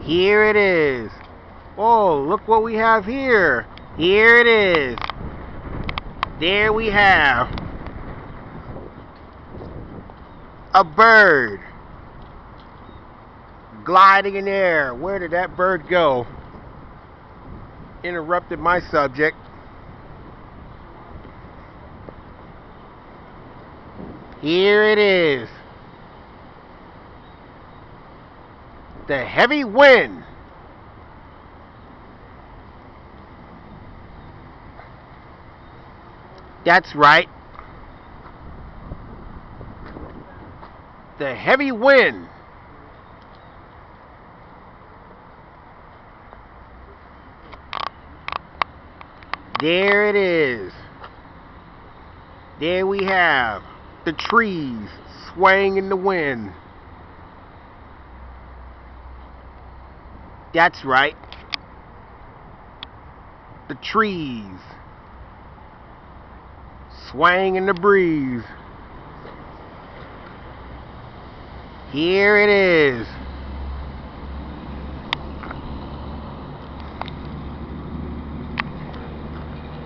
Here it is. Oh, look what we have here. Here it is. There we have a bird gliding in air. Where did that bird go? Interrupted my subject. Here it is. The heavy wind. That's right. The heavy wind. There it is. There we have the trees swaying in the wind. That's right. The trees swaying in the breeze. Here it is.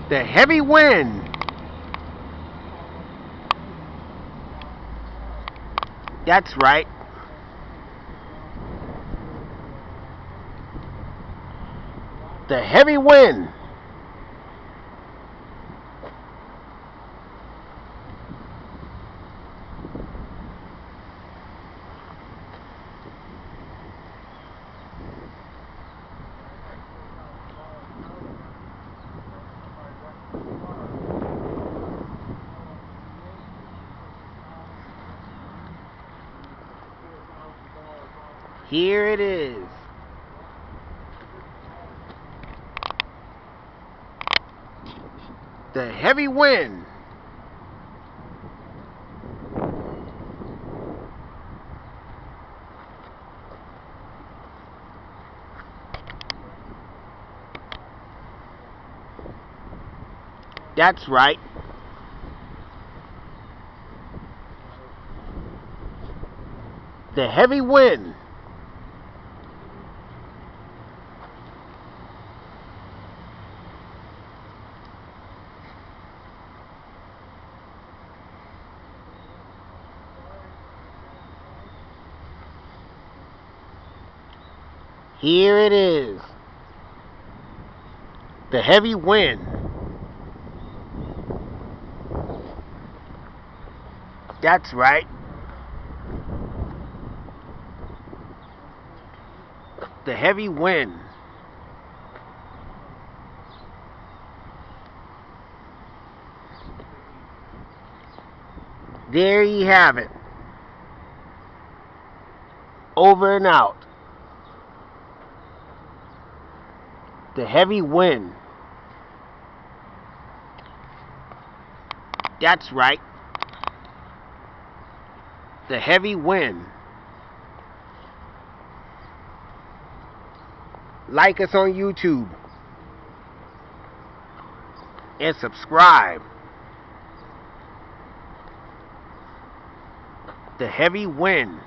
The heavy wind. That's right. The heavy wind. Here it is. The heavy wind. That's right. The heavy wind. Here it is. The heavy wind. That's right. The heavy wind. There you have it. Over and out. The heavy wind. That's right. The heavy wind. Like us on YouTube. And subscribe. The heavy wind.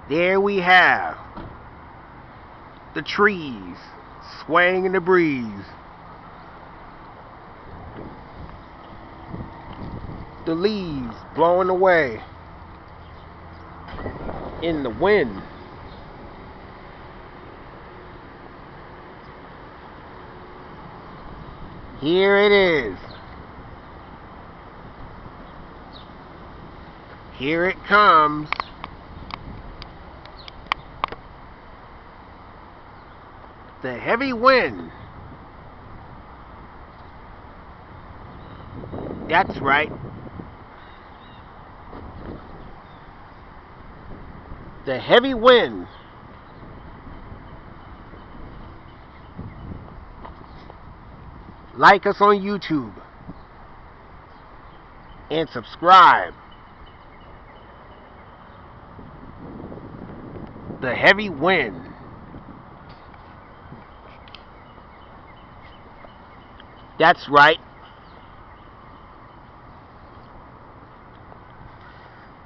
There we have the trees swaying in the breeze. The leaves blowing away in the wind. Here it is. Here it comes. The heavy wind. That's right. The heavy wind. Like us on YouTube. And subscribe. The heavy wind. That's right.